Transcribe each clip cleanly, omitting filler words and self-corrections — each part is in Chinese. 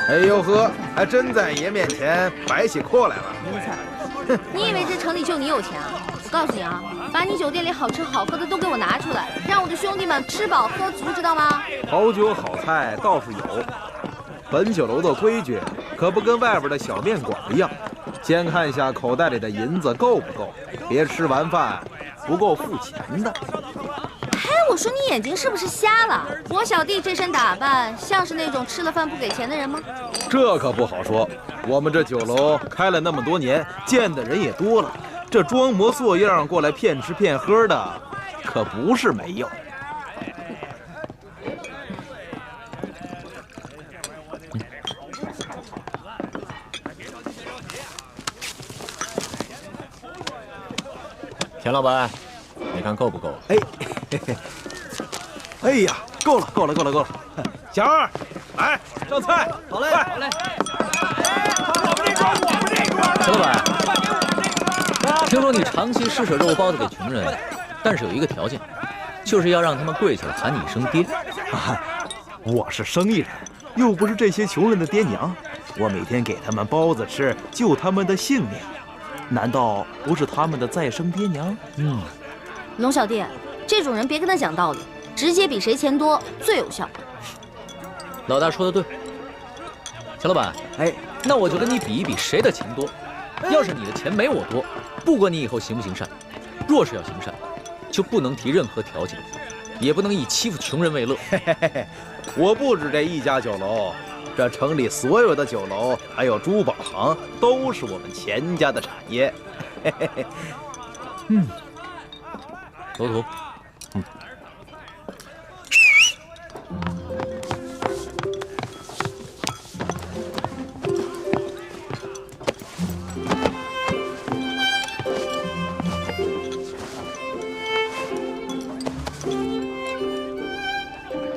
哎呦呵，还真在爷面前摆起阔来了。你以为这城里就你有钱啊？我告诉你啊，把你酒店里好吃好喝的都给我拿出来，让我的兄弟们吃饱喝足，知道吗？好酒好菜倒是有，本酒楼的规矩可不跟外边的小面馆一样，先看一下口袋里的银子够不够，别吃完饭不够付钱的。哎，我说你眼睛是不是瞎了？我小弟这身打扮像是那种吃了饭不给钱的人吗？这可不好说，我们这酒楼开了那么多年，见的人也多了，这装模作样过来骗吃骗喝的可不是没有。田老板，你看够不够？哎呀，够了。小二，来上菜。好嘞，好嘞。田老板，听说你长期施舍肉包子给穷人，但是有一个条件，就是要让他们跪下来喊你一声爹。我是生意人，又不是这些穷人的爹娘，我每天给他们包子吃，救他们的性命，难道不是他们的再生爹娘？龙小弟，这种人别跟他讲道理，直接比谁钱多最有效。老大说的对，钱老板，那我就跟你比一比谁的钱多。要是你的钱没我多，不管你以后行不行善，若是要行善，就不能提任何条件，也不能以欺负穷人为乐。我不止这一家酒楼，这城里所有的酒楼还有珠宝行都是我们钱家的产业。头头，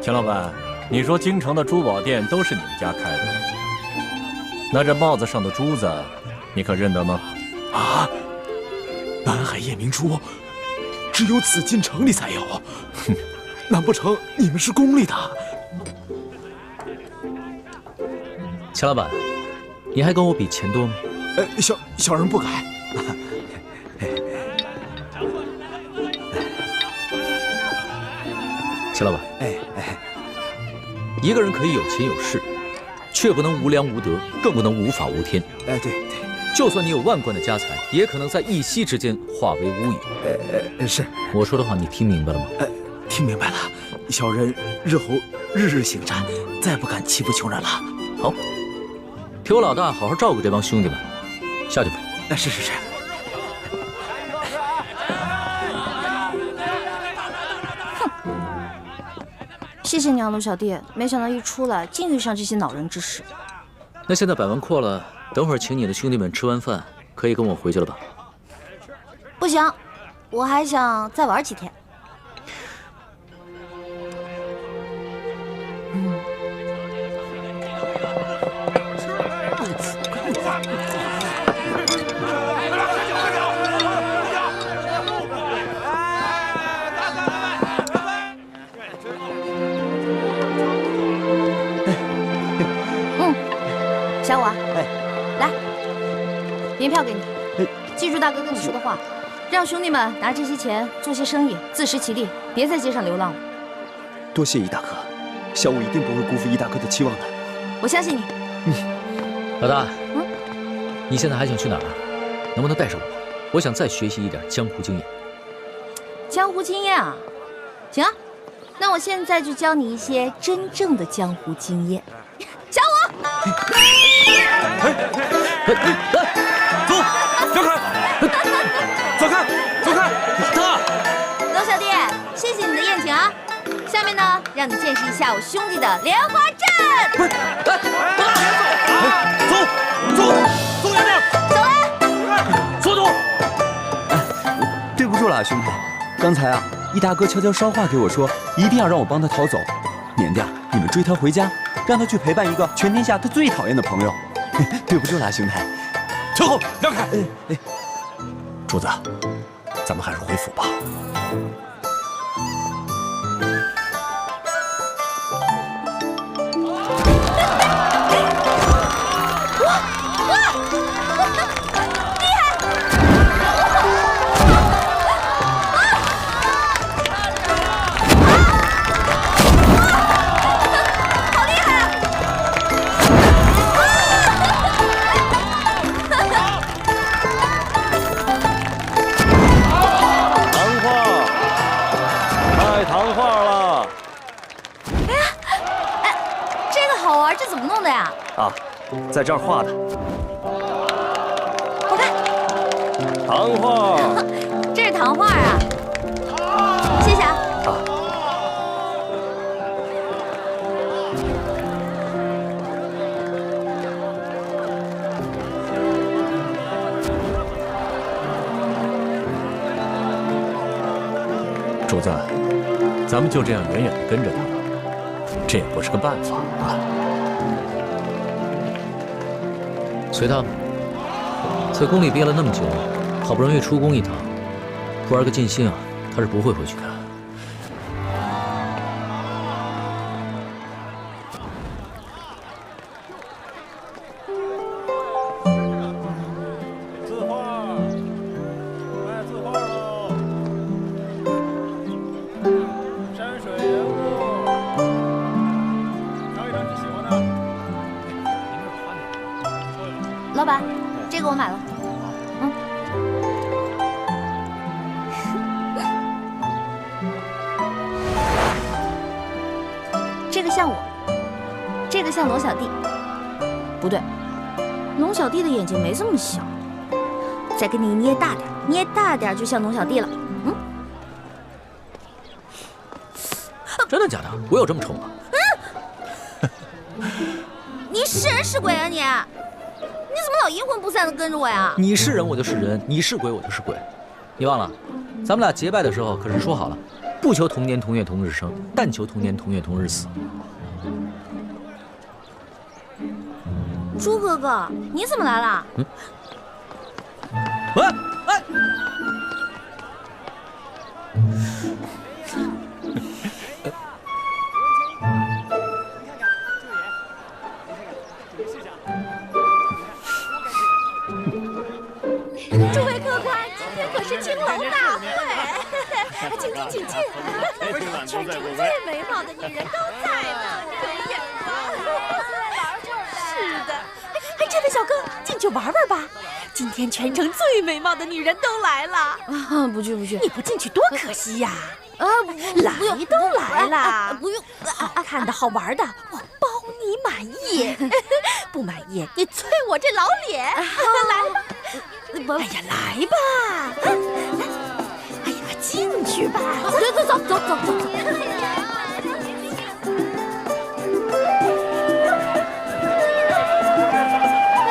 钱老板，你说京城的珠宝店都是你们家开的，那这帽子上的珠子，你可认得吗？啊，南海夜明珠，只有紫禁城里才有。哼，难不成你们是宫里的？钱老板，你还跟我比钱多吗？小人不敢。钱老板，一个人可以有钱有势，却不能无良无德，更不能无法无天。对，就算你有万贯的家财，也可能在一夕之间化为乌有。是。我说的话你听明白了吗？听明白了。小人日后日日行善，再不敢欺负穷人了。好，替我老大好好照顾这帮兄弟们，下去吧。是。谢谢你啊，龙小弟，没想到一出来竟遇上这些恼人之事。那现在摆完阔了，等会儿请你的兄弟们吃完饭，可以跟我回去了吧？不行，我还想再玩几天。小五，来，银票给你，记住大哥跟你说的话，让兄弟们拿这些钱做些生意，自食其力，别在街上流浪了。多谢易大哥，小五一定不会辜负易大哥的期望的。我相信你。老大，你现在还想去哪儿？能不能带上我？我想再学习一点江湖经验。江湖经验啊，行啊，那我现在就教你一些真正的江湖经验。小五，走，让开，走开，他。龙小弟，谢谢你的宴请啊。下面呢，让你见识一下我兄弟的莲花阵。不是，走远点，走了，速度。对不住了，兄弟，刚才易大哥悄悄捎话给我说，一定要让我帮他逃走，免得你们追他回家，让他去陪伴一个全天下他最讨厌的朋友。对不住了，兄弟。退后，让开。主子，咱们还是回府吧。怎么弄的呀？啊，在这儿画的。我看，糖画。这是糖画啊。谢谢啊。主子，咱们就这样远远地跟着他，这也不是个办法啊。随他吧，在宫里憋了那么久，好不容易出宫一趟，不玩个尽兴啊，他是不会回去的。老板，这个我买了。这个像我，这个像龙小弟。不对，龙小弟的眼睛没这么小。再给你捏大点，捏大点就像龙小弟了。真的假的？我有这么丑吗？你是人是鬼啊你？你怎么老阴魂不散的跟着我呀？你是人我就是人，你是鬼我就是鬼。你忘了，咱们俩结拜的时候可是说好了，不求同年同月同日生，但求同年同月同日死。猪哥哥，你怎么来了？喂，哎，诸位客官，今天可是青楼大会，请进，请进。全城最美貌的女人都在呢，有眼光。是的，哎，这位小哥，进去玩玩吧。今天全城最美貌的女人都来了。啊，不去不去，你不进去多可惜呀！来都来了，不用，好看的好玩的，我包你满意。不满意，你啐我这老脸。来，哎呀，来吧！哎呀，进去吧！走。大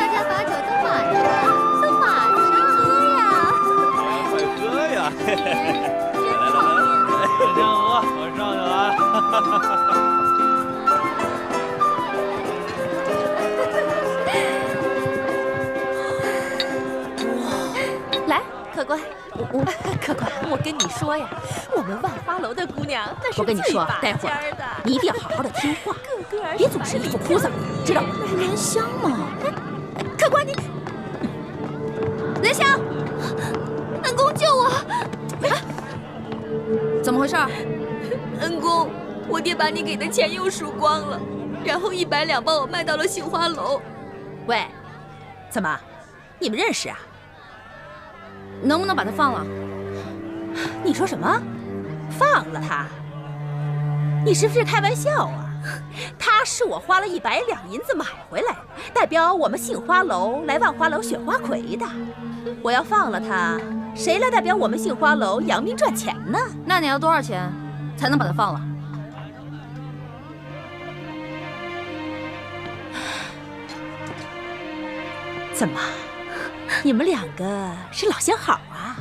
家把酒都满上，都满上，喝呀！快喝呀！来，往上喝，我上去了啊！来，客官，客官，我跟你说呀，我们万花楼的姑娘那是我跟你说，待会儿你一定要好好的听话，别总是一副哭丧，知道吗？莲香嘛，客官你，莲香，恩公救我！怎么回事？恩公，我爹把你给的钱又数光了，然后100两帮我卖到了杏花楼。喂，怎么，你们认识啊？能不能把他放了？你说什么？放了他？你是不是开玩笑啊？他是我花了100两银子买回来，代表我们杏花楼来万花楼选花魁的。我要放了他，谁来代表我们杏花楼扬名赚钱呢？那你要多少钱才能把他放了？怎么，你们两个是老相好啊？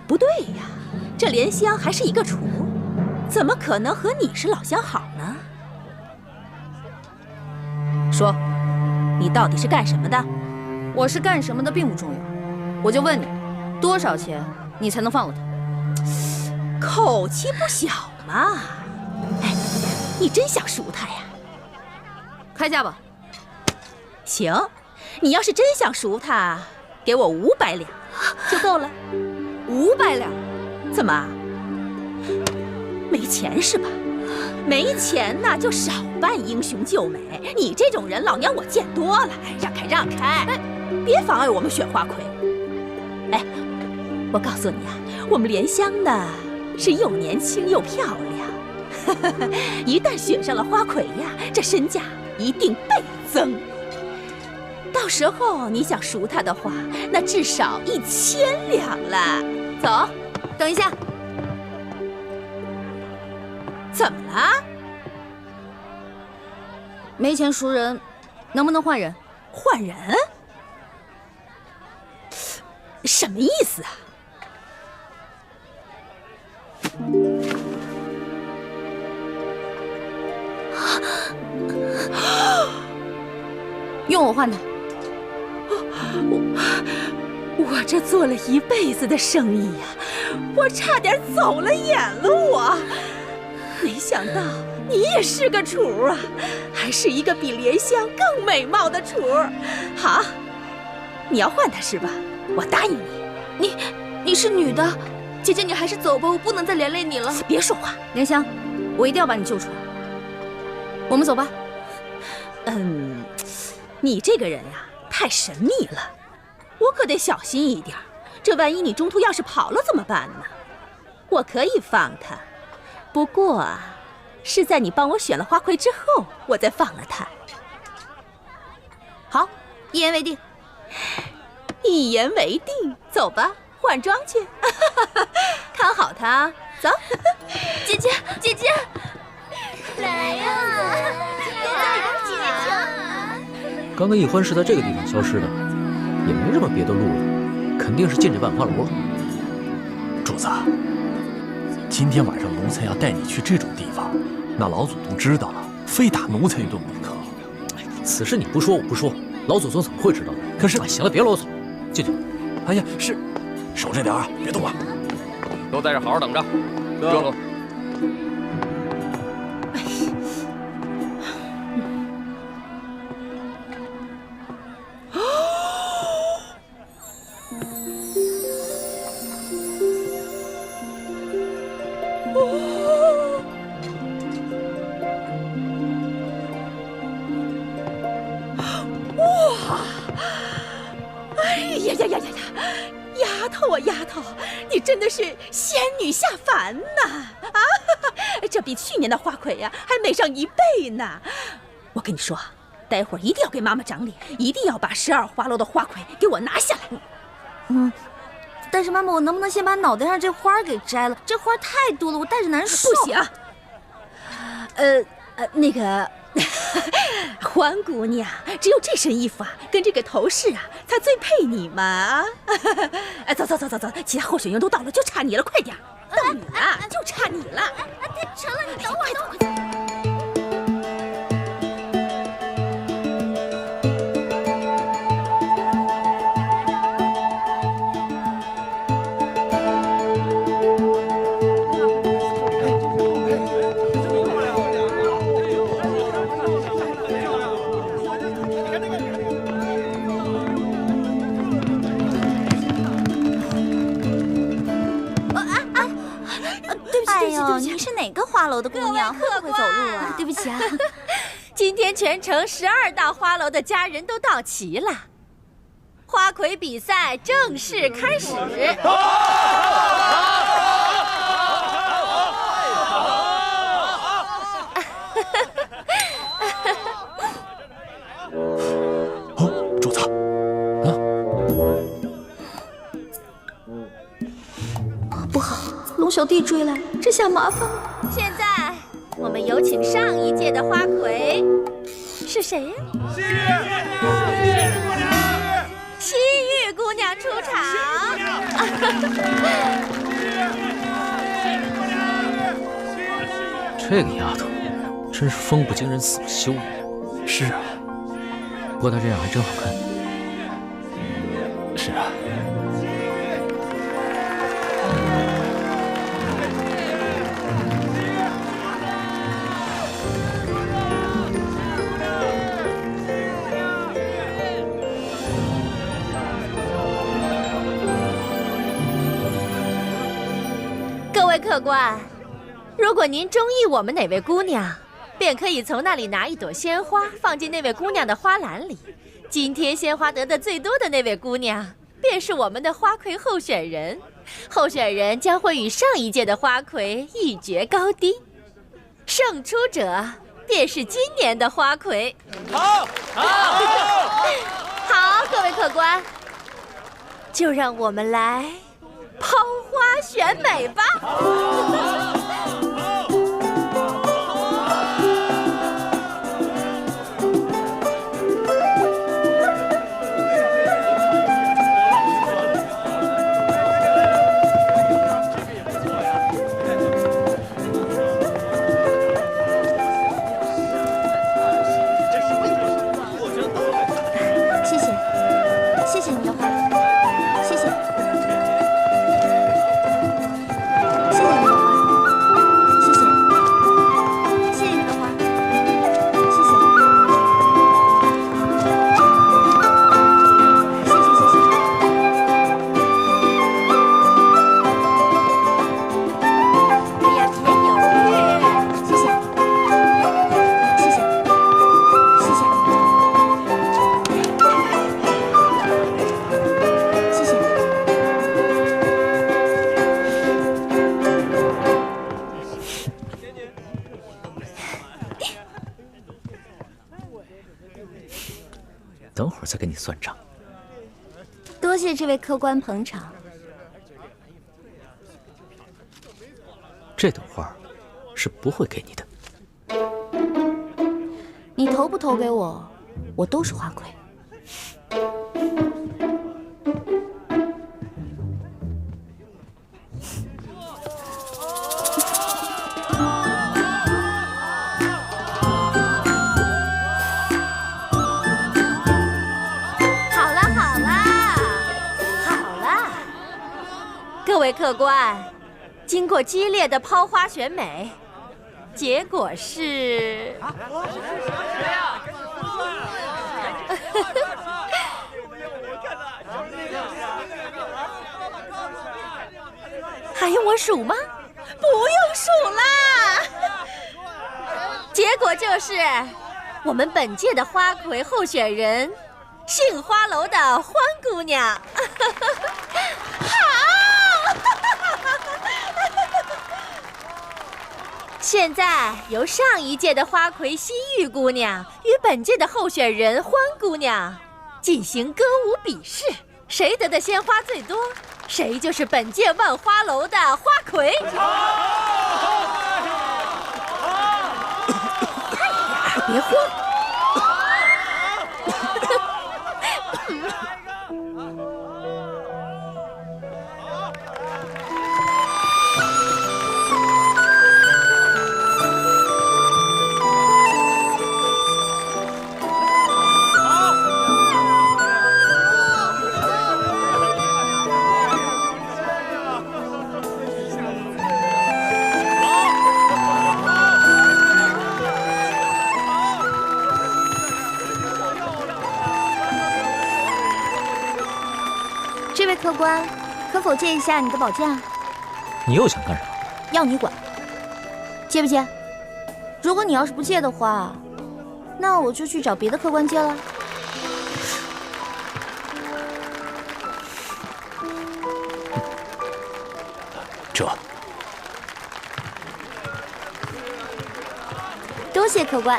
不对呀，这莲香还是一个厨，怎么可能和你是老相好呢？说，你到底是干什么的？我是干什么的并不重要，我就问你，多少钱你才能放了他？口气不小嘛！哎，你真想赎他呀？开价吧。行，你要是真想赎他，给我500两就够了。500两？怎么？没钱是吧？没钱那就少扮英雄救美。你这种人，老娘我见多了。让开，让开！哎，别妨碍我们选花魁。哎，我告诉你啊，我们莲香呢是又年轻又漂亮。一旦选上了花魁呀，这身价一定倍增。到时候你想赎她的话，那至少1000两了。走，等一下，怎么了？没钱赎人，能不能换人？换人？什么意思啊？用我换他。我这做了一辈子的生意呀，我差点走了眼了我。没想到你也是个厨啊，还是一个比莲香更美貌的厨。好，你要换她是吧？我答应你。你是女的，姐姐你还是走吧，我不能再连累你了。别说话，莲香，我一定要把你救出来。我们走吧。你这个人呀，太神秘了，我可得小心一点。这万一你中途要是跑了怎么办呢？我可以放他，不过啊，是在你帮我选了花魁之后，我再放了他。好，一言为定。一言为定，走吧，换装去。看好他，走。姐姐，姐姐，来呀！刚刚易欢是在这个地方消失的，也没什么别的路了，肯定是进这万花楼了。主子，今天晚上奴才要带你去这种地方，那老祖宗知道了，非打奴才一顿不可。此事你不说我不说，老祖宗怎么会知道呢？可是，行了，别啰嗦，进去。哎呀，是，守着点啊，别动啊！都在这好好等着。哥。丫头，你真的是仙女下凡呐！啊，这比去年的花魁呀还美上1倍呢。我跟你说，待会儿一定要给妈妈长脸，一定要把12花楼的花魁给我拿下来。但是妈妈，我能不能先把脑袋上这花给摘了？这花太多了，我戴着难受。不行。那个。欢姑娘，只有这身衣服啊，跟这个头饰啊，才最配你嘛！走，其他候选人都到了，就差你了，快点！到你了，就差你了！成了，你等会儿。你是哪个花楼的姑娘？会不会走路啊？对不起啊。今天全城12大花楼的家人都到齐了，花魁比赛正式开始。主子，不好，龙小弟追来，这下麻烦了。现在我们有请上一届的花魁，是谁呀？西域姑娘出场。这个丫头真是风不惊人死不休。是啊，不过她这样还真好看。是啊。各位客官，如果您中意我们哪位姑娘，便可以从那里拿一朵鲜花放进那位姑娘的花篮里。今天鲜花得的最多的那位姑娘，便是我们的花魁候选人。候选人将会与上一届的花魁一决高低。胜出者便是今年的花魁。好，好，各位客官，就让我们来抛花选美吧。谢谢你的花，谢谢，谢谢你的花，谢谢，谢谢你的花，谢谢，谢谢谢谢。哎呀，别犹豫，谢谢，谢谢，谢谢。谢谢。等会儿再跟你算账。多谢这位客官捧场。这朵花是不会给你的。你投不投给我，我都是花魁。好了好了好了，各位客官，经过激烈的抛花选美，结果是。还用我数吗？不用数啦。结果就是我们本届的花魁候选人，杏花楼的欢姑娘。好。现在由上一届的花魁西域姑娘与本届的候选人欢姑娘进行歌舞比试，谁得的鲜花最多，谁就是本届万花楼的花魁。别慌。这位客官，可否借一下你的宝剑？你又想干什么？要你管，借不借？如果你要是不借的话，那我就去找别的客官借了。这，多谢客官。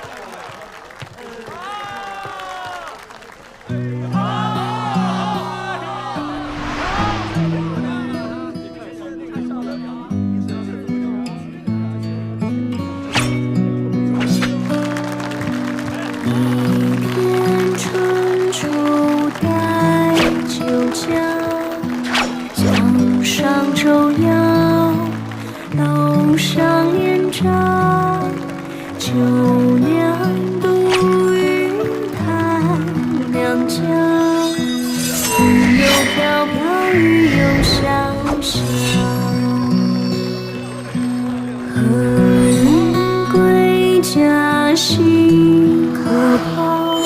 周腰，楼上帘帐，旧娘独语叹娘家。云又飘飘，雨又潇潇，何人归家新可抛？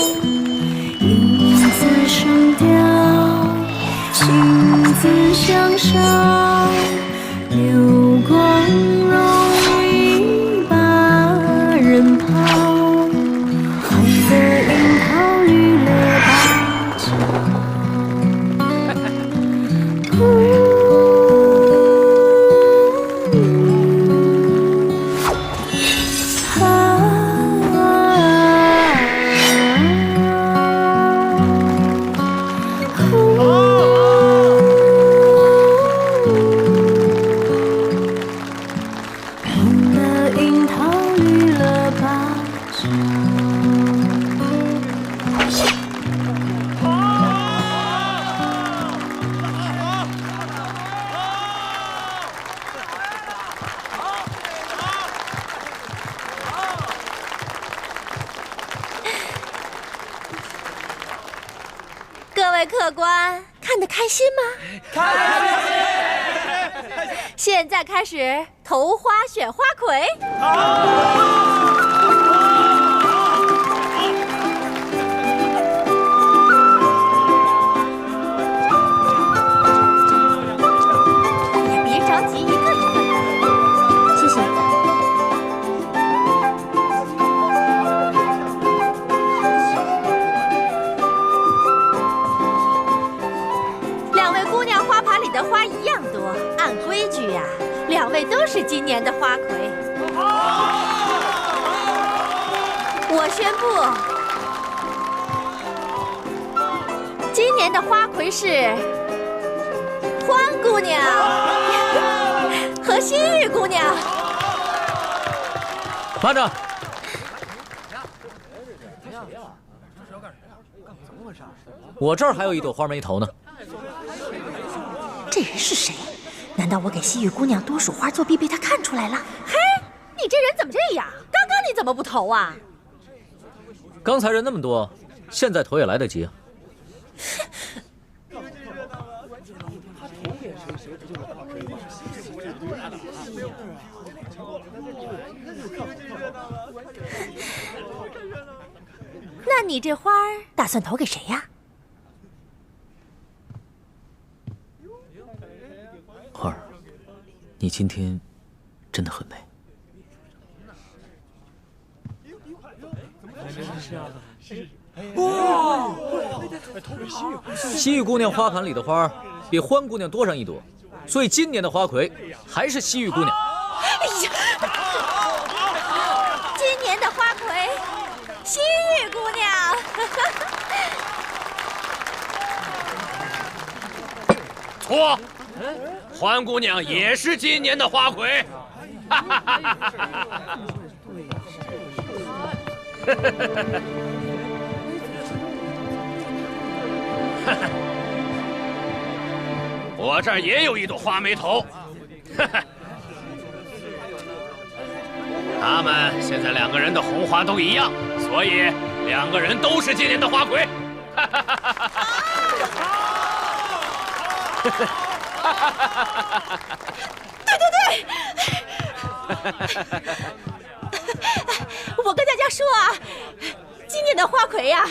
影子声调，情字相烧。流光容易把人抛，红的樱桃绿了芭蕉。位客官，看得开心吗？开心！现在开始投花选花魁。也别着急，一个一个来。谢谢。两位姑娘花盘里的花一样多，按规矩呀，两位都是今年的花魁。我宣布，今年的花魁是欢姑娘和西域姑娘。慢着！我这儿还有一朵花没投呢。这人是谁？难道我给西域姑娘多数花作弊被他看出来了？嘿，你这人怎么这样？刚刚你怎么不投啊？刚才人那么多，现在投也来得及啊。那你这花儿打算投给谁呀？花儿，你今天真的很美。哇！西域姑娘花盘里的花比欢姑娘多上一朵，所以今年的花魁还是西域姑娘。哎呀！今年的花魁，西域姑娘。错，欢姑娘也是今年的花魁。哈哈哈哈哈！我这儿也有一朵花没投，他们现在两个人的红花都一样，所以两个人都是今年的花魁。对对对，我跟大家说啊，今年的花魁呀，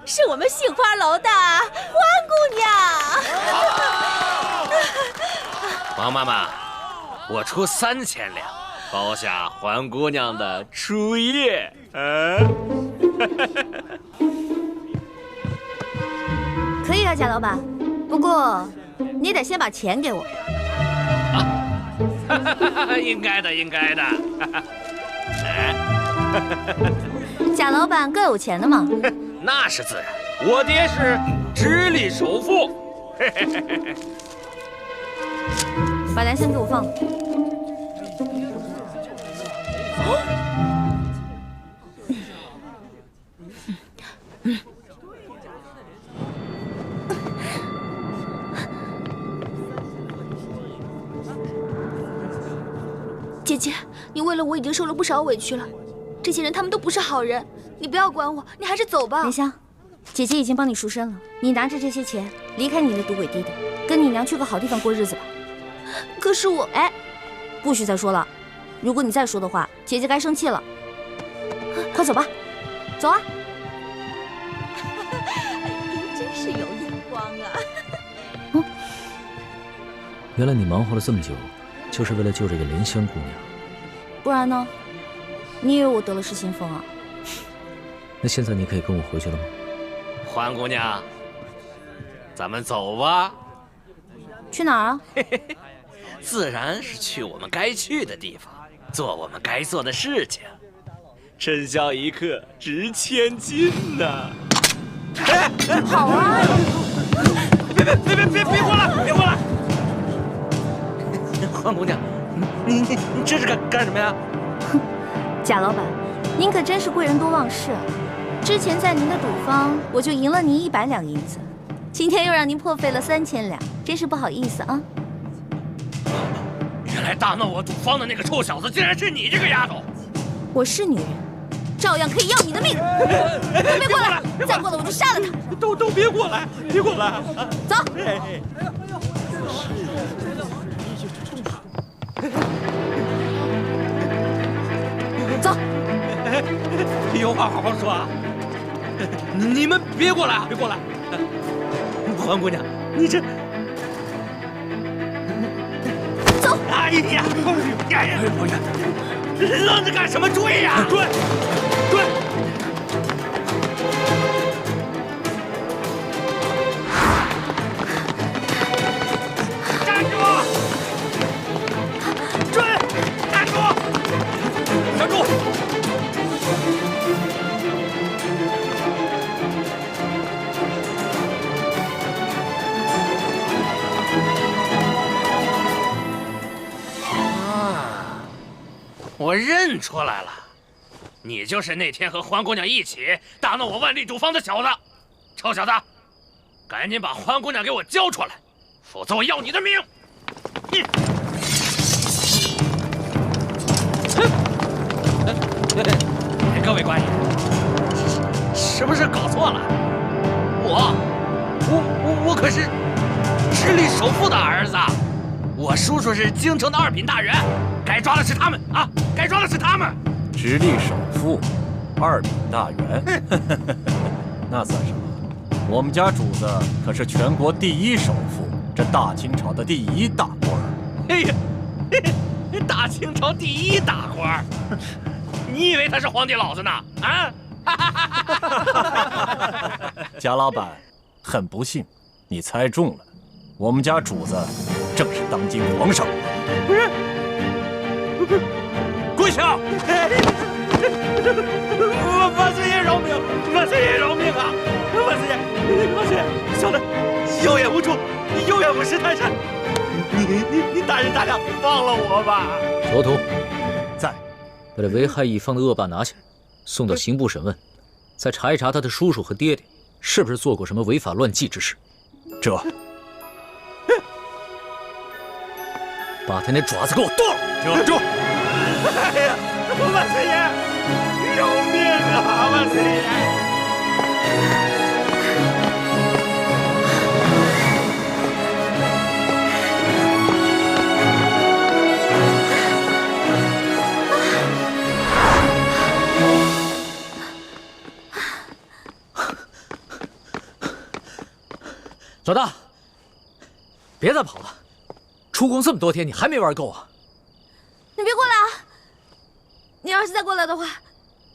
是我们杏花楼的欢姑娘。王妈妈，我出3000两，包下欢姑娘的初夜。可以啊，贾老板，不过你得先把钱给我。应该的，应该的。贾老板更有钱的嘛。那是自然，我爹是直隶首富。把蓝箱给我放了。姐姐，你为了我已经受了不少委屈了。这些人他们都不是好人，你不要管我，你还是走吧。莲香，姐姐已经帮你赎身了，你拿着这些钱离开你的赌鬼弟弟，跟你娘去个好地方过日子吧。可是我……哎，不许再说了，如果你再说的话，姐姐该生气了。快走吧，走啊！您真是有眼光啊！原来你忙活了这么久，就是为了救这个莲香姑娘。不然呢？你以为我得了失心疯啊？那现在你可以跟我回去了吗？欢姑娘，咱们走吧。去哪儿啊？自然是去我们该去的地方，做我们该做的事情。春宵一刻值千金呐！好啊！别过来！别过来！欢姑娘，你这是干什么呀？哼，贾老板，您可真是贵人多忘事啊！之前在您的赌坊，我就赢了您100两银子，今天又让您破费了3000两，真是不好意思啊！原来大闹我赌坊的那个臭小子，竟然是你这个丫头！我是女人，照样可以要你的命。都别过来！再过来我就杀了他！都别过来，别过来！走。走。有话好好说啊！你们别过来啊！别过来！黄姑娘，你这……走！哎呀！愣着干什么？追呀！追！站住！追！站住！站住！我认出来了，你就是那天和欢姑娘一起打闹我万历主坊的小子。臭小子，赶紧把欢姑娘给我交出来，否则我要你的命！各位官爷，是不是搞错了？我可是直隶首富的儿子，我叔叔是京城的二品大员，该抓的是他们啊！该抓的是他们。直隶首富，二品大员，那算什么？我们家主子可是全国第一首富，这大清朝的第一大官儿。哎呀，大清朝第一大官儿，你以为他是皇帝老子呢？啊！贾老板，很不幸，你猜中了，我们家主子正是当今皇上。不是，跪下！万岁爷饶命！万岁爷饶命啊！万岁爷，小的有眼无珠，有眼无识泰山，你大人大量，放了我吧！左图在，把这危害一方的恶霸拿下来，送到刑部审问，再查一查他的叔叔和爹爹是不是做过什么违法乱纪之事。这，把他那爪子给我剁了！住！哎呀，万岁爷，饶命啊！万岁爷！老大，别再跑了！出宫这么多天，你还没玩够啊？你别过来啊！你要是再过来的话，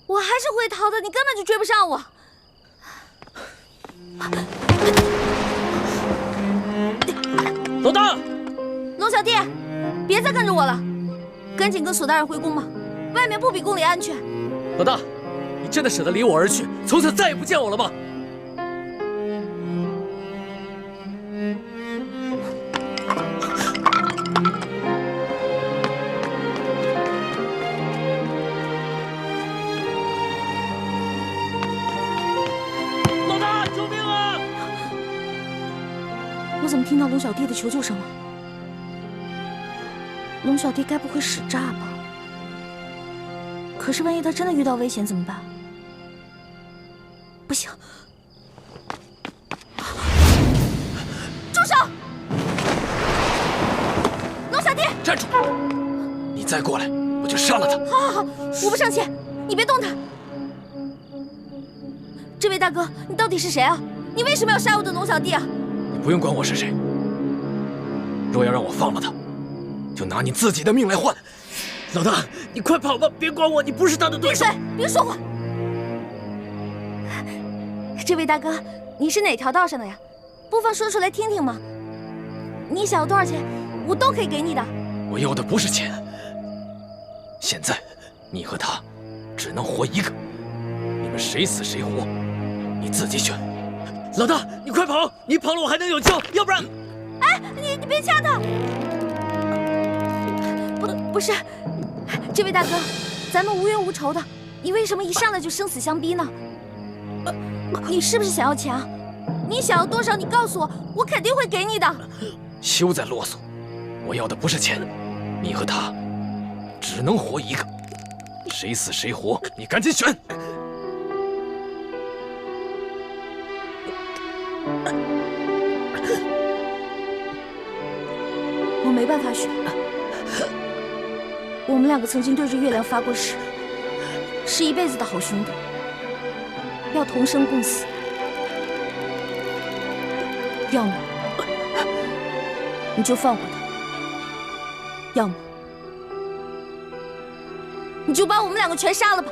我还是会逃的，你根本就追不上我。老大，龙小弟，别再跟着我了，赶紧跟索大人回宫吧，外面不比宫里安全。老大，你真的舍得离我而去，从此再也不见我了吗？我怎么听到龙小弟的求救声了？龙小弟该不会使诈吧？可是万一他真的遇到危险怎么办？不行！住手！龙小弟，站住！你再过来，我就杀了他！好，我不上前，你别动他。这位大哥，你到底是谁啊？你为什么要杀我的龙小弟啊？不用管我是谁，若要让我放了他，就拿你自己的命来换。老大，你快跑吧，别管我，你不是他的对手。闭嘴，别说话。这位大哥，你是哪条道上的呀？不妨说出来听听嘛。你想要多少钱，我都可以给你的。我要的不是钱，现在你和他只能活一个，你们谁死谁活，你自己选。老大，你快跑！你跑了我还能有救，要不然……哎，你别掐他！不是，这位大哥，咱们无冤无仇的，你为什么一上来就生死相逼呢？你是不是想要钱啊？你想要多少，你告诉我，我肯定会给你的。休再啰嗦，我要的不是钱，你和他只能活一个。谁死谁活，你赶紧选。我没办法选。我们两个曾经对着月亮发过誓，是一辈子的好兄弟，要同生共死。要么你就放过他，要么你就把我们两个全杀了吧。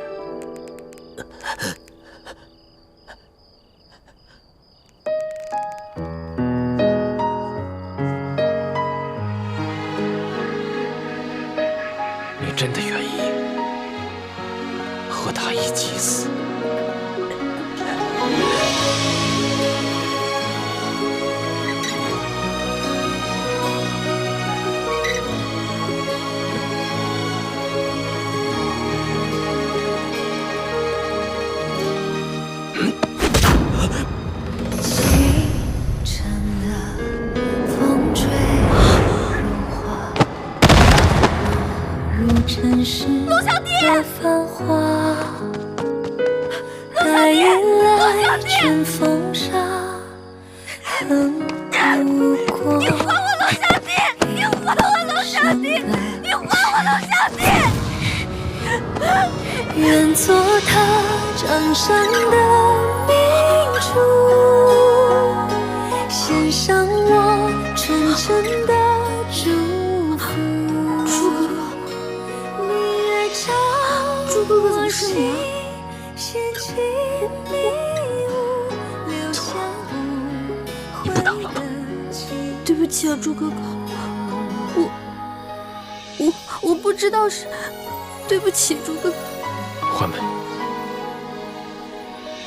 你真的愿意和他一起死？城市的繁华，带来春风沙，恨不过。你还我龙小弟！你还我龙小弟！你还我龙小弟！愿做他掌上的明珠，献上我纯真的祝福。朱哥哥怎么是你啊？你不打了吗？对不起啊，朱哥哥，我不知道是，对不起，朱哥哥。欢梅，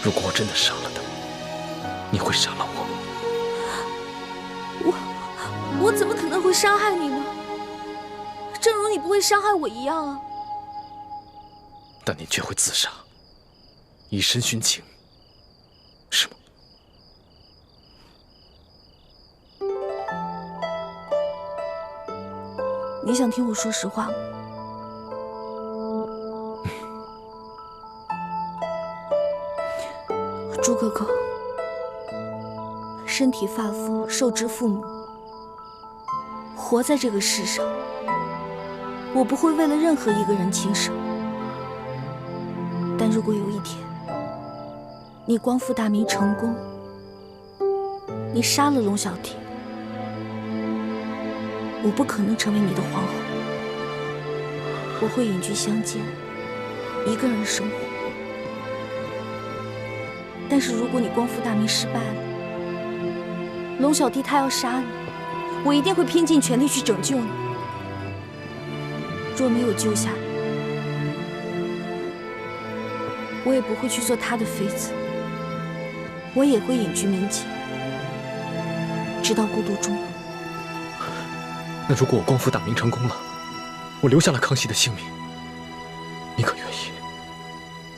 如果我真的杀了他，你会杀了我？我怎么可能会伤害你呢？正如你不会伤害我一样啊。但你却会自杀，以身殉情，是吗？你想听我说实话吗？朱哥哥，身体发肤受之父母，活在这个世上，我不会为了任何一个人轻生。但如果有一天，你光复大明成功，你杀了龙小弟，我不可能成为你的皇后，我会隐居乡间，一个人生活。但是如果你光复大明失败了，龙小弟他要杀你，我一定会拼尽全力去拯救你。若没有救下你，我也不会去做他的妃子，我也会隐居民间，直到孤独终老。那如果我光复大明成功了，我留下了康熙的性命，你可愿意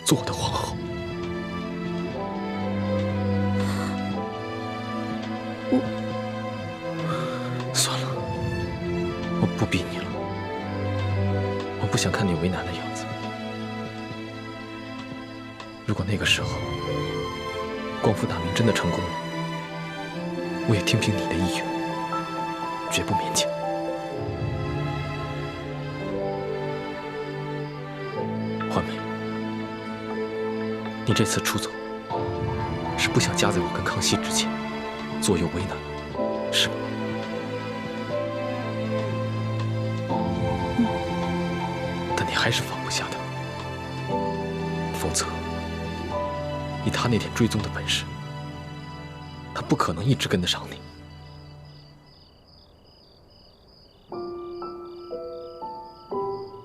做我的皇后？算了，我不逼你了，我不想看你为难的样子。如果那个时候光复大明真的成功了，我也听凭你的意愿，绝不勉强。欢梅，你这次出走是不想夹在我跟康熙之间，左右为难，是吗？但你还是放不下他，否则以他那点追踪的本事，他不可能一直跟得上你。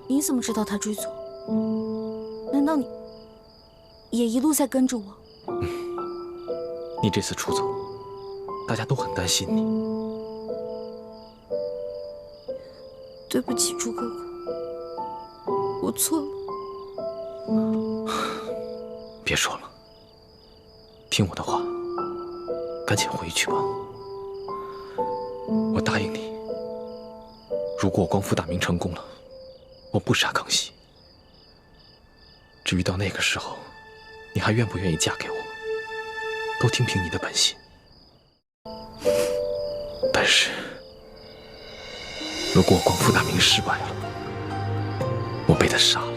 你怎么知道他追踪？难道你也一路在跟着我？你这次出走，大家都很担心你。对不起，朱哥哥，我错了。别说了，听我的话，赶紧回去吧。我答应你，如果我光复大明成功了，我不杀康熙，至于到那个时候，你还愿不愿意嫁给我，都听凭你的本心。但是，如果我光复大明失败了，我被他杀了，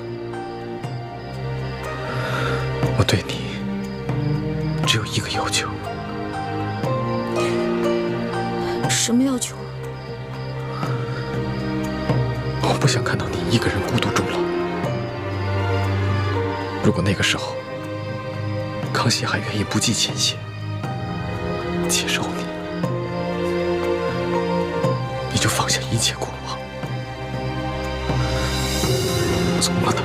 我对你只有一个要求。什么要求？我不想看到你一个人孤独终老。如果那个时候，康熙还愿意不计前嫌接受你，你就放下一切过往，从了他。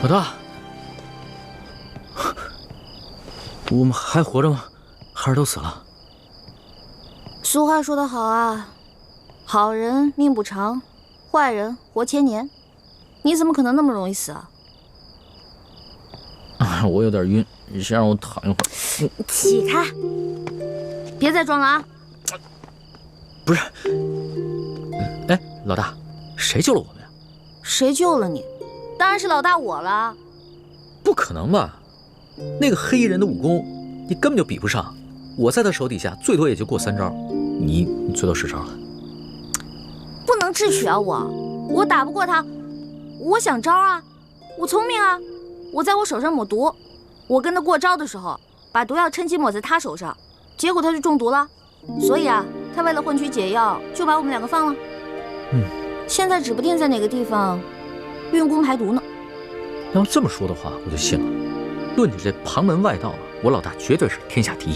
老大，我们还活着吗？还是都死了？俗话说得好啊，好人命不长，坏人活千年。你怎么可能那么容易死啊？我有点晕，你先让我躺一会儿。起开，别再装了啊！不是，哎，老大，谁救了我们呀？谁救了你？当然是老大我了。不可能吧？那个黑衣人的武功，你根本就比不上。我在他手底下，最多也就过3招，你最多10招了。不能智取啊！我打不过他，我想招啊，我聪明啊，我在我手上抹毒，我跟他过招的时候，把毒药趁机抹在他手上，结果他就中毒了。所以啊，他为了换取解药，就把我们2个放了。现在指不定在哪个地方运功排毒呢。要这么说的话，我就信了。论你这旁门外道，我老大绝对是天下第一。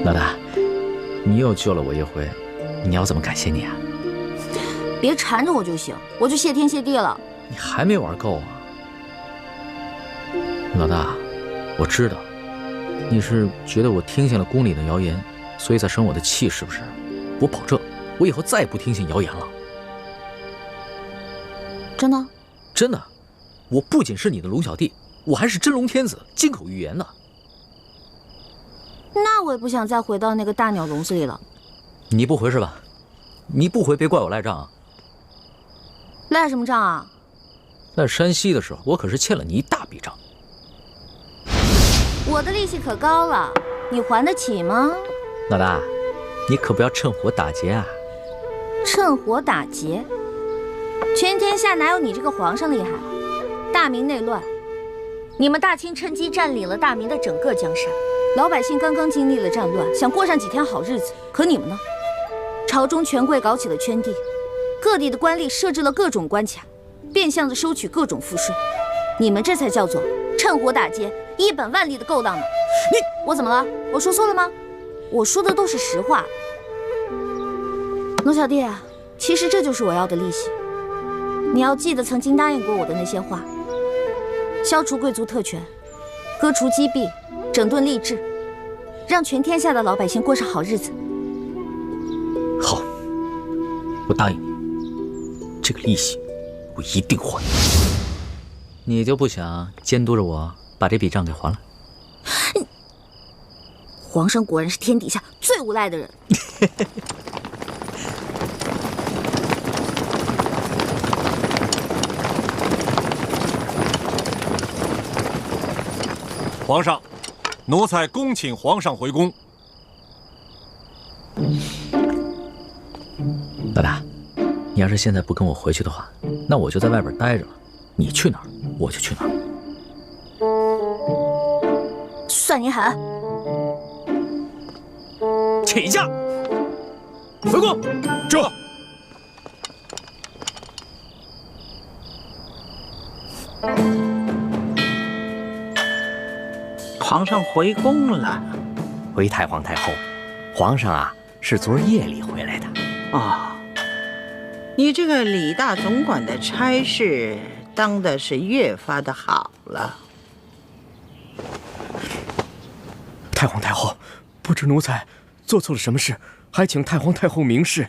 老大，你又救了我一回，你要怎么感谢你啊？别缠着我就行，我就谢天谢地了。你还没玩够啊？老大，我知道你是觉得我听信了宫里的谣言，所以才生我的气，是不是？我保证，我以后再也不听信谣言了。真的？真的，我不仅是你的龙小弟，我还是真龙天子，金口玉言的。那我也不想再回到那个大鸟笼子里了。你不回是吧？你不回，别怪我赖账啊。赖什么账啊？在山西的时候，我可是欠了你一大笔账。我的利息可高了，你还得起吗？老大，你可不要趁火打劫啊！趁火打劫？全天下哪有你这个皇上厉害？大明内乱，你们大清趁机占领了大明的整个江山，老百姓刚刚经历了战乱，想过上几天好日子，可你们呢？朝中权贵搞起了圈地，各地的官吏设置了各种关卡，变相的收取各种赋税，你们这才叫做趁火打劫，一本万利的勾当呢！我怎么了？我说错了吗？我说的都是实话。龙小弟啊，其实这就是我要的利息。你要记得曾经答应过我的那些话：消除贵族特权，割除积弊，整顿吏治，让全天下的老百姓过上好日子。好，我答应你，这个利息我一定还。你就不想监督着我把这笔账给还了？皇上果然是天底下最无赖的人。皇上，奴才恭请皇上回宫。老大，你要是现在不跟我回去的话，那我就在外边待着了。你去哪儿，我就去哪儿。算你狠！起驾，回宫。这。皇上回宫了。回太皇太后，皇上啊是昨儿夜里回来的。哦，你这个李大总管的差事当的是越发的好了。太皇太后，不知奴才做错了什么事，还请太皇太后明示。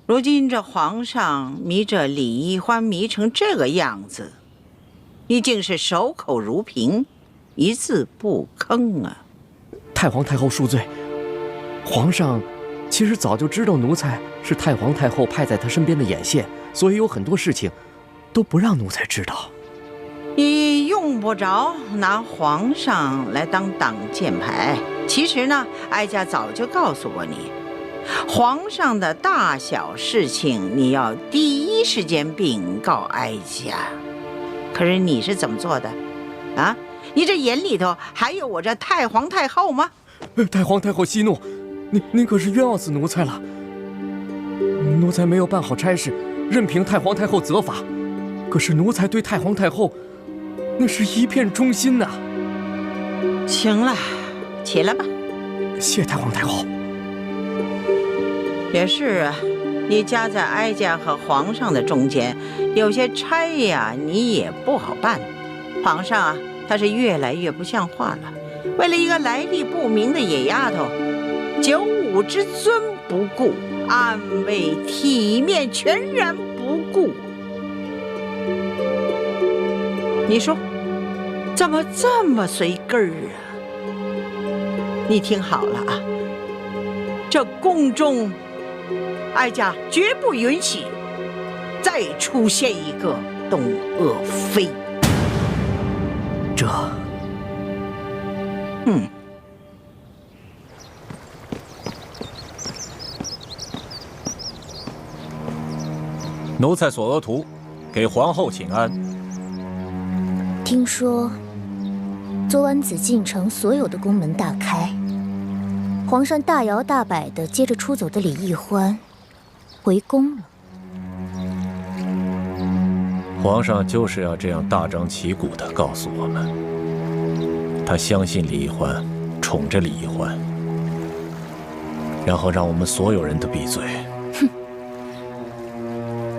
如今这皇上迷着李易欢迷成这个样子，你竟是守口如瓶，一字不吭啊！太皇太后恕罪，皇上其实早就知道奴才是太皇太后派在他身边的眼线，所以有很多事情都不让奴才知道。你用不着拿皇上来当挡箭牌。其实呢，哀家早就告诉过你，皇上的大小事情你要第一时间禀告哀家。可是你是怎么做的啊？你这眼里头还有我这太皇太后吗？太皇太后息怒，您可是冤枉死奴才了。奴才没有办好差事，任凭太皇太后责罚。可是奴才对太皇太后那是一片忠心呐。行了，起来吧。谢太皇太后。也是啊，你夹在哀家和皇上的中间，有些差呀你也不好办。皇上啊，他是越来越不像话了。为了一个来历不明的野丫头，九五之尊不顾，安危体面全然不顾。你说怎么这么随根儿啊？你听好了啊，这宫中哀家绝不允许再出现一个董鄂妃。奴才索额图，给皇后请安。听说昨晚紫禁城所有的宫门大开，皇上大摇大摆地接着出走的李易欢回宫了。皇上就是要这样大张旗鼓地告诉我们，他相信李易欢，宠着李易欢，然后让我们所有人都闭嘴。哼！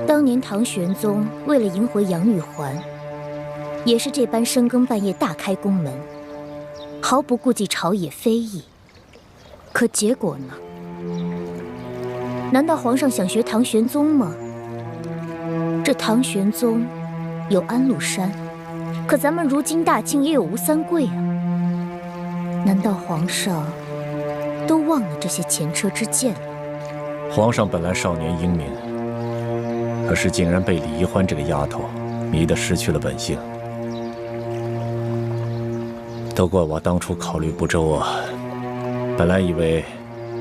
当年唐玄宗为了迎回杨玉环，也是这般深更半夜大开宫门，毫不顾忌朝野非议。可结果呢？难道皇上想学唐玄宗吗？这唐玄宗有安禄山，可咱们如今大清也有吴三桂啊。难道皇上都忘了这些前车之鉴了？皇上本来少年英明，可是竟然被李易欢这个丫头迷得失去了本性。都怪我当初考虑不周啊！本来以为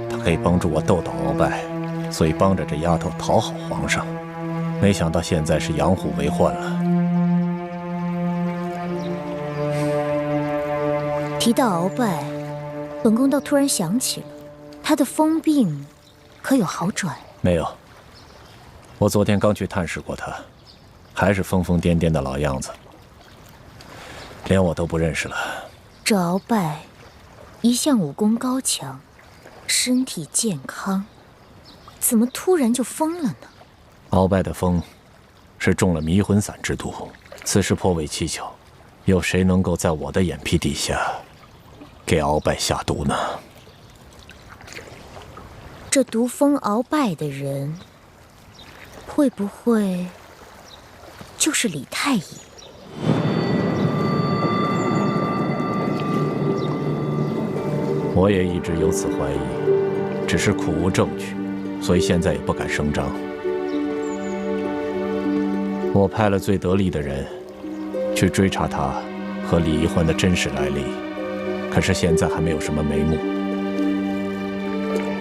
他可以帮助我斗倒鳌拜，所以帮着这丫头讨好皇上，没想到现在是养虎为患了。提到鳌拜，本宫倒突然想起了，他的疯病可有好转？没有，我昨天刚去探视过他，还是疯疯癫癫的老样子，连我都不认识了。这鳌拜一向武功高强，身体健康，怎么突然就疯了呢？鳌拜的疯是中了迷魂散之毒，此事颇为蹊跷，有谁能够在我的眼皮底下给鳌拜下毒呢？这毒疯鳌拜的人，会不会就是李太医？我也一直有此怀疑，只是苦无证据，所以现在也不敢声张。我派了最得力的人去追查他和李易欢的真实来历，可是现在还没有什么眉目。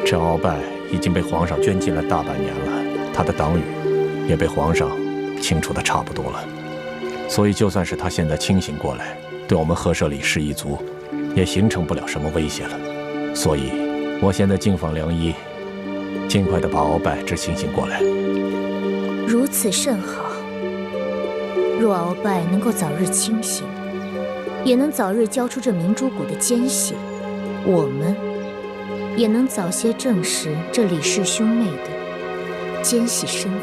这鳌拜已经被皇上圈禁了大半年了，他的党羽也被皇上清除的差不多了，所以就算是他现在清醒过来，对我们赫舍里氏一族也形成不了什么威胁了。所以我现在敬访良医，尽快的把鳌拜治清醒过来。如此甚好。若鳌拜能够早日清醒，也能早日交出这明珠谷的奸细，我们也能早些证实这李氏兄妹的奸细身份。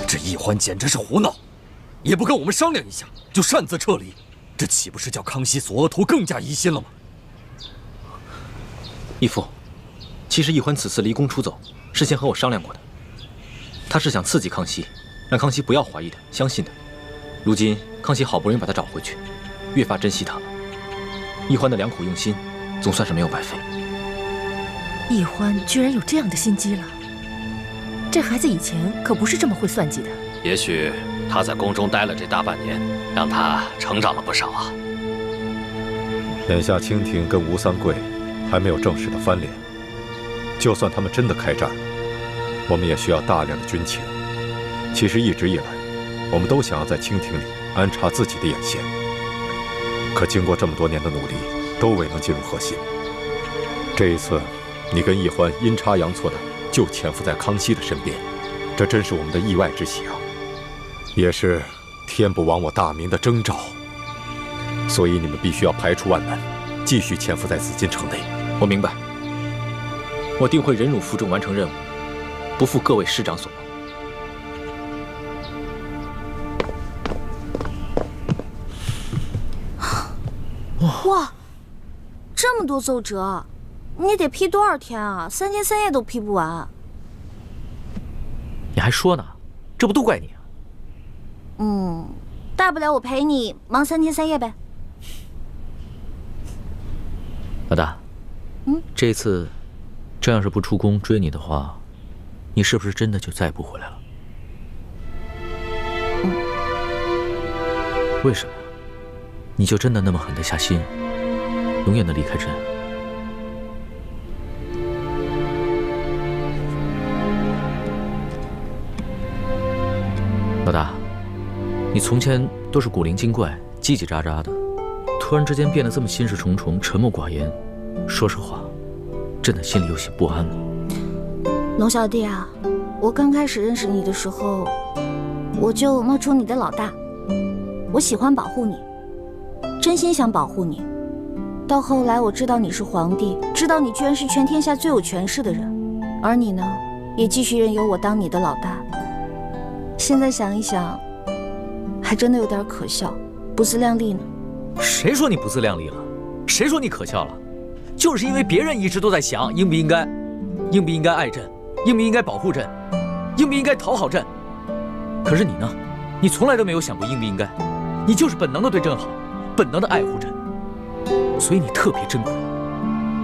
这易欢简直是胡闹，也不跟我们商量一下就擅自撤离，这岂不是叫康熙索额图更加疑心了吗？义父，其实易欢此次离宫出走，事先和我商量过的。他是想刺激康熙，让康熙不要怀疑他，相信他。如今康熙好不容易把他找回去，越发珍惜他了。易欢的良苦用心，总算是没有白费。易欢居然有这样的心机了，这孩子以前可不是这么会算计的。也许他在宫中待了这大半年，让他成长了不少啊。眼下清廷跟吴三桂还没有正式的翻脸，就算他们真的开战了，我们也需要大量的军情。其实一直以来，我们都想要在清廷里安插自己的眼线，可经过这么多年的努力，都未能进入核心。这一次，你跟易欢阴差阳错的就潜伏在康熙的身边，这真是我们的意外之喜啊，也是天不亡我大明的征兆。所以你们必须要排除万难，继续潜伏在紫禁城内。我明白，我定会忍辱负重完成任务，不负各位师长所望。哇，这么多奏折，你得批多少天啊？3天3夜都批不完。你还说呢？这不都怪你啊！大不了我陪你忙3天3夜呗。老大，这次真要是不出宫追你的话，你是不是真的就再也不回来了？为什么呀？你就真的那么狠得下心，永远的离开朕？老大，你从前都是古灵精怪、叽叽喳喳的，突然之间变得这么心事重重、沉默寡言，说实话，朕的心里有些不安了。龙小弟啊，我刚开始认识你的时候，我就冒充你的老大，我喜欢保护你，真心想保护你。到后来我知道你是皇帝，知道你居然是全天下最有权势的人，而你呢，也继续任由我当你的老大。现在想一想，还真的有点可笑，不自量力呢。谁说你不自量力了？谁说你可笑了？就是因为别人一直都在想应不应该爱朕，应不应该保护朕，应不应该讨好朕。可是你呢？你从来都没有想过应不应该，你就是本能的对朕好，本能的爱护朕，所以你特别珍贵，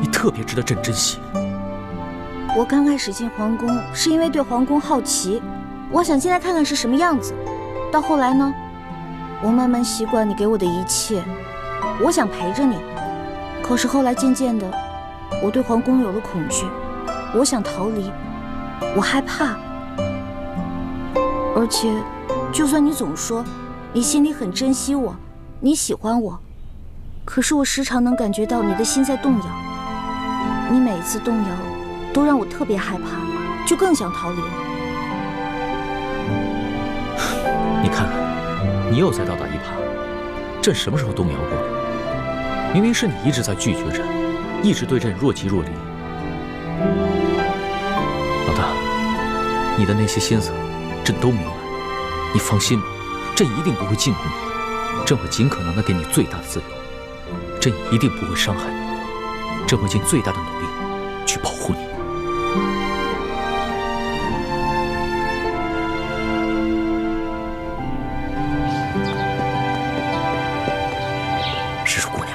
你特别值得朕珍惜。我刚开始进皇宫是因为对皇宫好奇，我想进来看看是什么样子。到后来呢，我慢慢习惯你给我的一切，我想陪着你。可是后来渐渐的，我对皇宫有了恐惧，我想逃离，我害怕。而且，就算你总说你心里很珍惜我，你喜欢我，可是我时常能感觉到你的心在动摇。你每一次动摇，都让我特别害怕，就更想逃离了。你看看，你又在倒打一耙。朕什么时候动摇过？明明是你一直在拒绝朕，一直对朕若即若离。老大，你的那些心思，朕都明白。你放心吧，朕一定不会禁锢你，朕会尽可能的给你最大的自由，朕一定不会伤害你，朕会尽最大的努力去保护你。石树姑娘，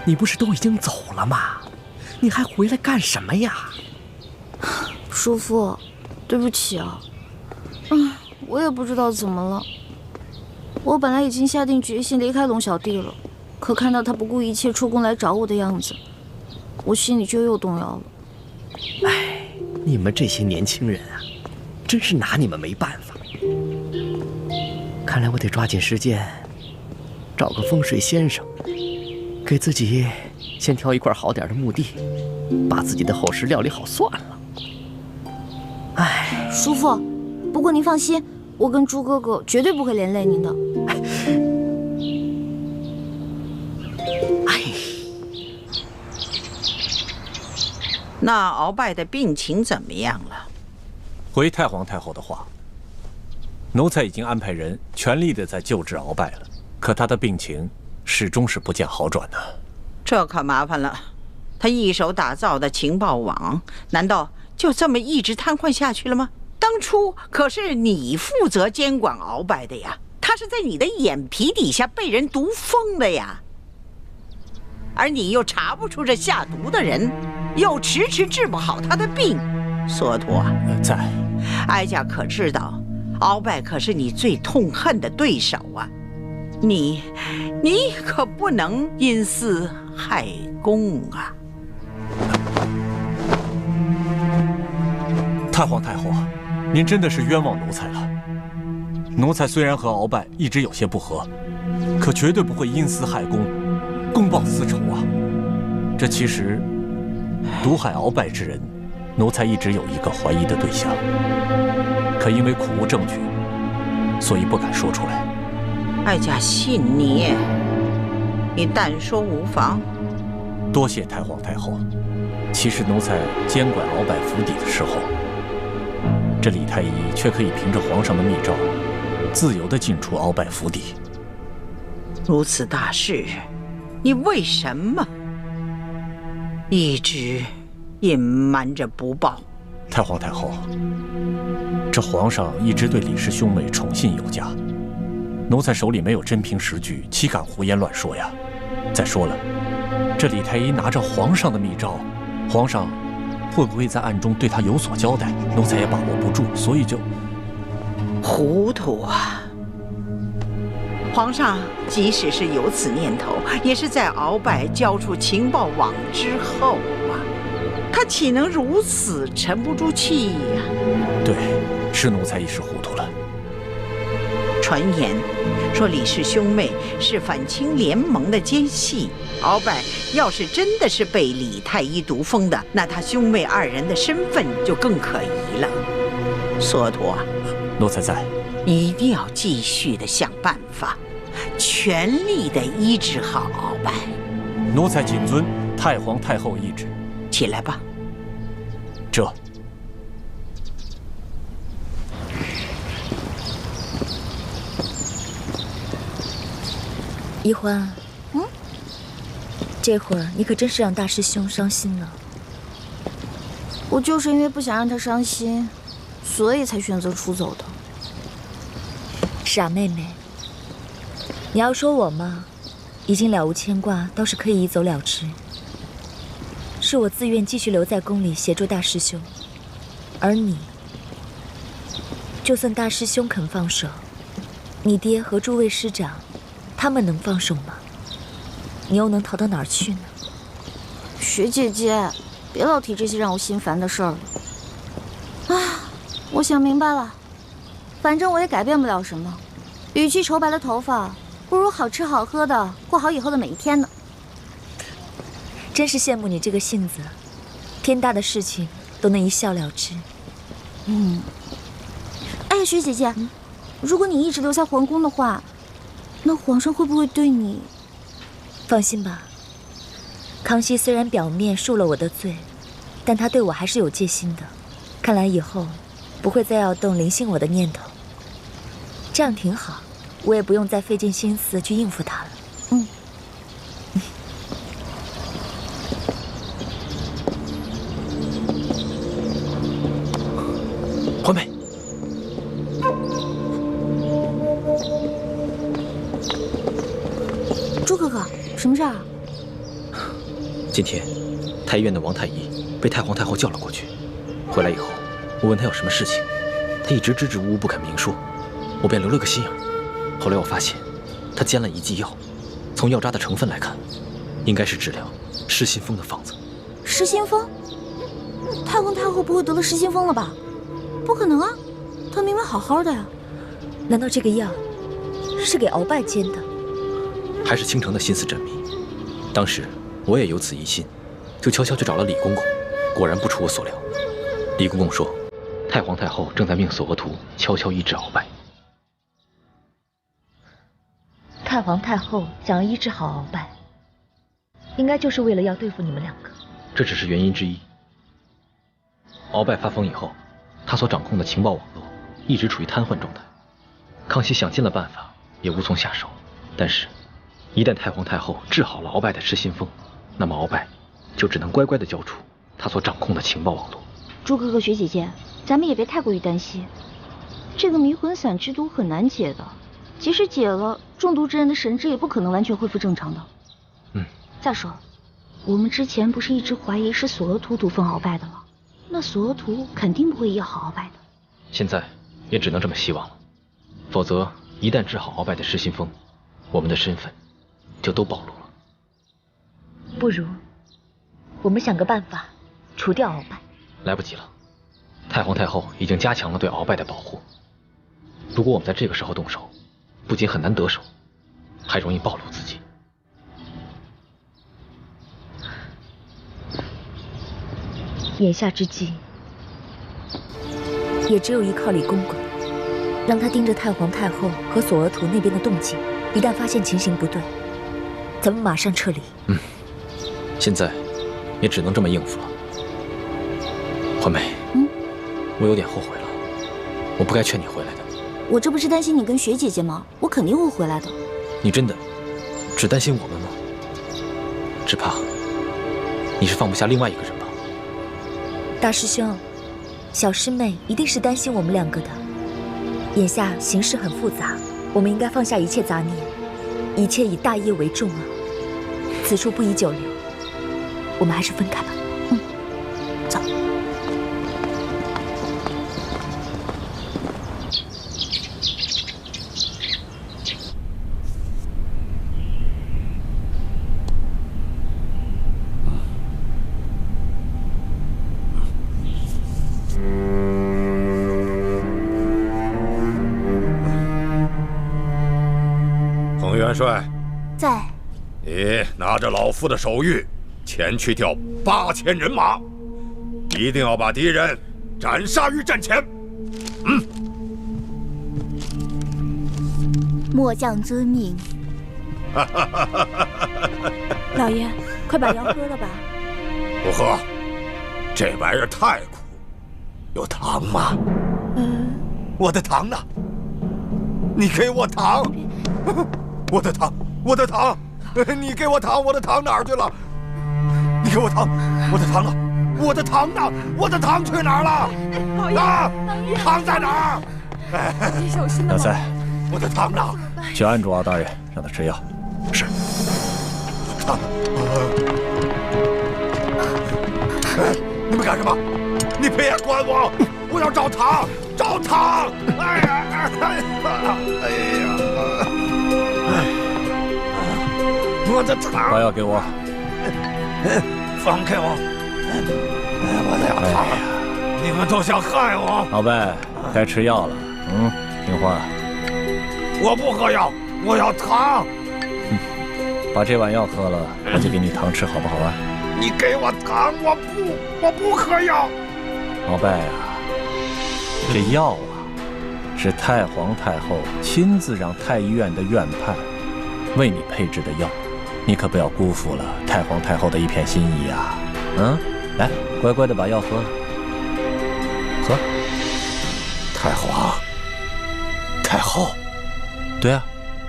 你不是都已经走了吗？你还回来干什么呀？叔父，对不起啊。我也不知道怎么了。我本来已经下定决心离开龙小弟了，可看到他不顾一切出宫来找我的样子，我心里就又动摇了。哎，你们这些年轻人啊，真是拿你们没办法。看来我得抓紧时间，找个风水先生，给自己先挑一块好点的墓地，把自己的后事料理好算了。哎。叔父，不过您放心，我跟朱哥哥绝对不会连累您的。那鳌拜的病情怎么样了？回太皇太后的话，奴才已经安排人全力的在救治鳌拜了，可他的病情始终是不见好转呢。这可麻烦了，他一手打造的情报网，难道就这么一直瘫痪下去了吗？当初可是你负责监管鳌拜的呀，他是在你的眼皮底下被人毒疯的呀，而你又查不出这下毒的人，又迟迟治不好他的病。索图啊，在，哀家可知道，鳌拜可是你最痛恨的对手啊，你可不能因私害公啊！太皇太后，您真的是冤枉奴才了。奴才虽然和鳌拜一直有些不和，可绝对不会因私害公，公报私仇啊。这其实毒害鳌拜之人，奴才一直有一个怀疑的对象，可因为苦无证据，所以不敢说出来。哀家信你，你但说无妨。多谢太皇太后。其实奴才监管鳌拜府邸的时候，这李太医却可以凭着皇上的密诏，自由地进出鳌拜府邸。如此大事，你为什么一直隐瞒着不报？太皇太后，这皇上一直对李氏兄妹宠信有加，奴才手里没有真凭实据，岂敢胡言乱说呀？再说了，这李太医拿着皇上的密诏，皇上会不会在暗中对他有所交代？奴才也把握不住，所以就糊涂啊！皇上即使是有此念头，也是在鳌拜交出情报网之后啊，他岂能如此沉不住气呀？对，是奴才一时糊涂了。传言说李氏兄妹是反清联盟的奸细，鳌拜要是真的是被李太医毒疯的，那他兄妹二人的身份就更可疑了。索图啊，奴才在，一定要继续的想办法，全力的医治好鳌拜。奴才谨遵太皇太后懿旨。起来吧。这。一欢，这会儿你可真是让大师兄伤心了。我就是因为不想让他伤心，所以才选择出走的。傻妹妹，你要说我嘛，已经了无牵挂，倒是可以一走了之。是我自愿继续留在宫里协助大师兄，而你，就算大师兄肯放手，你爹和诸位师长，他们能放手吗？你又能逃到哪儿去呢？雪姐姐，别老提这些让我心烦的事儿了。啊，我想明白了，反正我也改变不了什么，与其愁白了头发，不如好吃好喝的过好以后的每一天呢。真是羡慕你这个性子，天大的事情都能一笑了之。哎，雪姐姐，如果你一直留在皇宫的话，那皇上会不会对你？放心吧，康熙虽然表面恕了我的罪，但他对我还是有戒心的。看来以后不会再要动临幸我的念头，这样挺好，我也不用再费尽心思去应付他了。环美，朱哥哥，什么事儿？今天，太医院的王太医被太皇太后叫了过去。回来以后，我问他有什么事情，他一直支支吾吾不肯明说，我便留了个心眼。后来我发现，他煎了一剂药，从药渣的成分来看，应该是治疗失心疯的方子。失心疯？太皇太后不会得了失心疯了吧？不可能啊，她明明好好的呀。难道这个药是给鳌拜煎的？还是倾城的心思缜密。当时我也有此疑心，就悄悄去找了李公公，果然不出我所料。李公公说，太太皇太后正在命索额图悄悄医治鳌拜。太皇太后想要医治好鳌拜，应该就是为了要对付你们两个。这只是原因之一。鳌拜发疯以后，他所掌控的情报网络一直处于瘫痪状态。康熙想尽了办法，也无从下手。但是，一旦太皇太后治好了鳌拜的失心疯，那么鳌拜就只能乖乖地交出他所掌控的情报网络。朱哥哥、学姐姐，咱们也别太过于担心。这个迷魂散之毒很难解的，即使解了，中毒之人的神智也不可能完全恢复正常的。再说，我们之前不是一直怀疑是索额图毒疯鳌拜的吗？那索额图肯定不会医好鳌拜的。现在也只能这么希望了，否则一旦治好鳌拜的失心疯，我们的身份就都暴露了。不如我们想个办法除掉鳌拜。来不及了，太皇太后已经加强了对鳌拜的保护。如果我们在这个时候动手，不仅很难得手，还容易暴露自己。眼下之计，也只有依靠李公公，让他盯着太皇太后和索额图那边的动静，一旦发现情形不对，咱们马上撤离。现在也只能这么应付了。环梅，我有点后悔了，我不该劝你回来的。我这不是担心你跟学姐姐吗？我肯定会回来的。你真的只担心我们吗？只怕你是放不下另外一个人吧？大师兄，小师妹一定是担心我们两个的。眼下形势很复杂，我们应该放下一切杂念，一切以大业为重啊！此处不宜久留，我们还是分开吧。走。元帅，在。你拿着老夫的手谕，前去调8000人马，一定要把敌人斩杀于阵前。末将遵命。老爷，快把药喝了吧。不喝，这玩意儿太苦。有糖吗？我的糖呢？你给我糖！我的糖，我的糖！你给我糖，我的糖哪儿去了？你给我糖，我的糖呢？我的糖呢？我的糖去哪儿了？老爷，啊，糖在哪儿？你小心老三，我的糖呢？去按住敖大人，让他吃药。是。糖。你们干什么？你别管我！我要找糖，找糖！哎呀，哎呀！我的糖！把药给我。放开我！我的糖！你们都想害我！鳌拜，该吃药了。听话。我不喝药，我要糖。把这碗药喝了，我就给你糖吃，好不好啊？你给我糖，我不喝药。鳌拜啊，这药啊，是太皇太后亲自让太医院的院判为你配制的药，你可不要辜负了太皇太后的一片心意啊！来，乖乖的把药喝了，喝。太皇太后，对啊，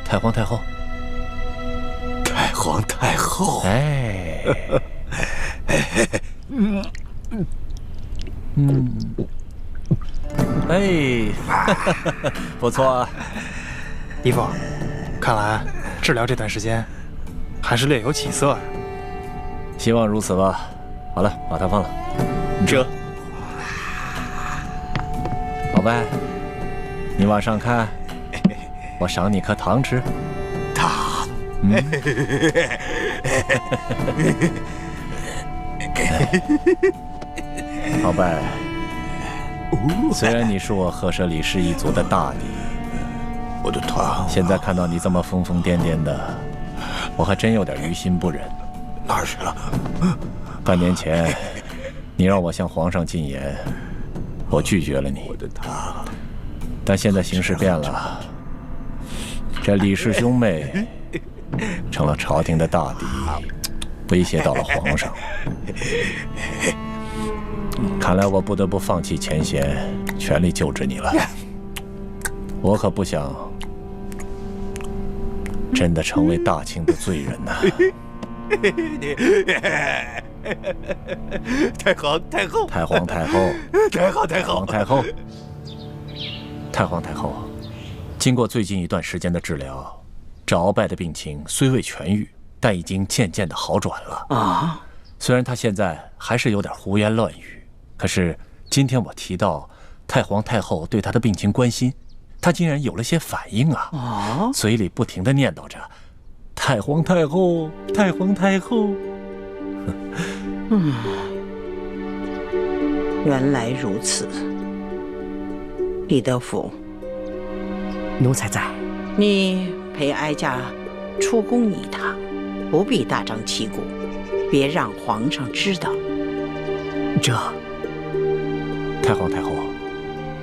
太皇太后。太皇太后，哎，哎，不错啊，姨父，看来治疗这段时间还是略有起色啊。希望如此吧。好了，把它放了。这，鳌拜，你往上看，我赏你颗糖吃。糖。鳌拜，虽然你是我赫舍里氏一族的大敌，我的糖，现在看到你这么疯疯癫癫的，我还真有点于心不忍。哪儿去了？半年前，你让我向皇上进言，我拒绝了你。但现在形势变了，这李氏兄妹成了朝廷的大敌，威胁到了皇上。看来我不得不放弃前嫌，全力救治你了。我可不想真的成为大清的罪人呐！太皇太后，太皇太后，太后太后，太皇太后，太皇太后。经过最近一段时间的治疗，这鳌拜的病情虽未痊愈，但已经渐渐的好转了啊。虽然他现在还是有点胡言乱语，可是今天我提到太皇太后对他的病情关心，他竟然有了些反应啊！嘴里不停地念叨着“太皇太后，太皇太后”。原来如此。李德福，奴才在。你陪哀家出宫一趟，不必大张旗鼓，别让皇上知道。这，太皇太后，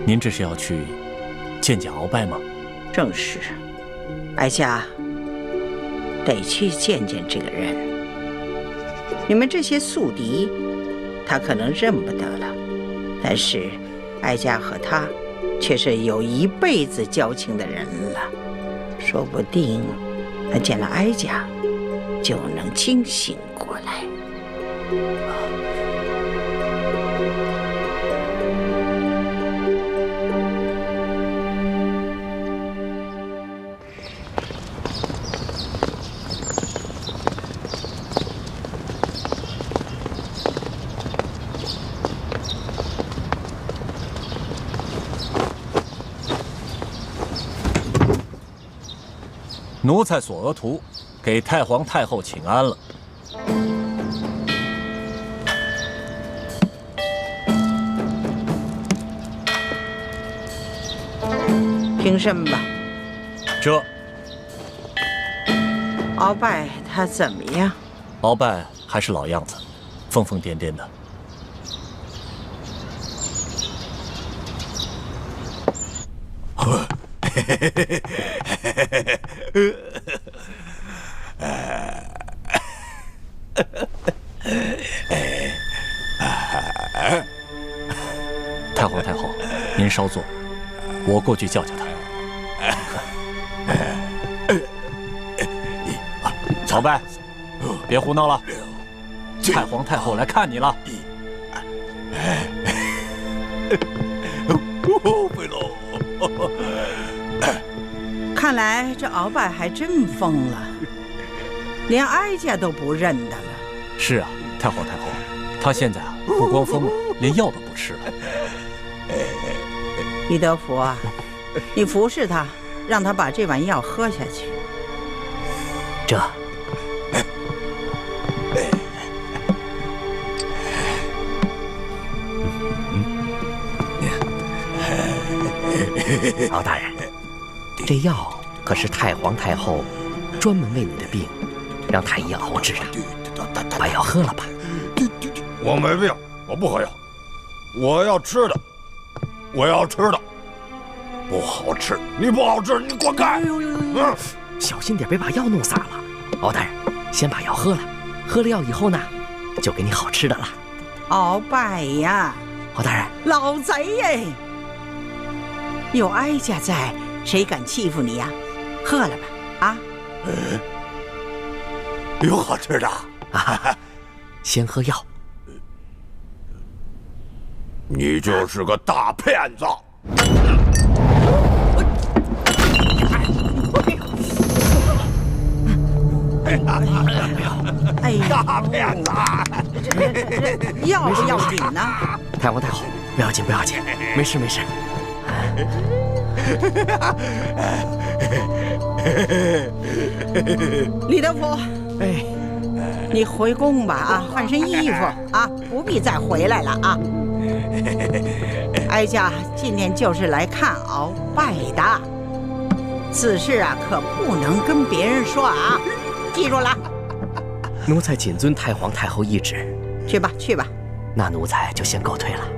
您这是要去见见鳌拜吗？正是，哀家得去见见这个人。你们这些宿敌，他可能认不得了，但是哀家和他却是有一辈子交情的人了，说不定他见了哀家就能清醒过来。奴才索额图给太皇太后请安了。平身吧。这鳌拜他怎么样？鳌拜还是老样子，疯疯癫癫的。太皇太后，您稍坐，我过去叫叫他。鳌拜，别胡闹了，太皇太后来看你了。看来这鳌拜还真疯了，连哀家都不认得了。是啊，太皇太后，他现在不光疯了，连药都不吃了。李德福啊，你服侍他，让他把这碗药喝下去。这。敖大人，这药可是太皇太后专门为你的病让太医熬制的，把药喝了吧。我没病，我不喝药，我要吃的，我要吃的，不好吃，你不好吃，你滚开！小心点，别把药弄洒了。敖大人，先把药喝了，喝了药以后呢，就给你好吃的了。鳌拜呀，敖大人，老贼耶！有哀家在，谁敢欺负你呀？喝了吧，啊！有好吃的啊！先喝药。你就是个大骗子！哎呀，大骗子！这要不要紧呢？太皇太后，不要紧不要紧，没事没事。李德福，哎，你回宫吧啊，换身衣服啊，不必再回来了啊。哀家今天就是来看鳌拜的，此事啊可不能跟别人说啊，记住了。奴才谨遵太皇太后懿旨。去吧去吧。那奴才就先告退了。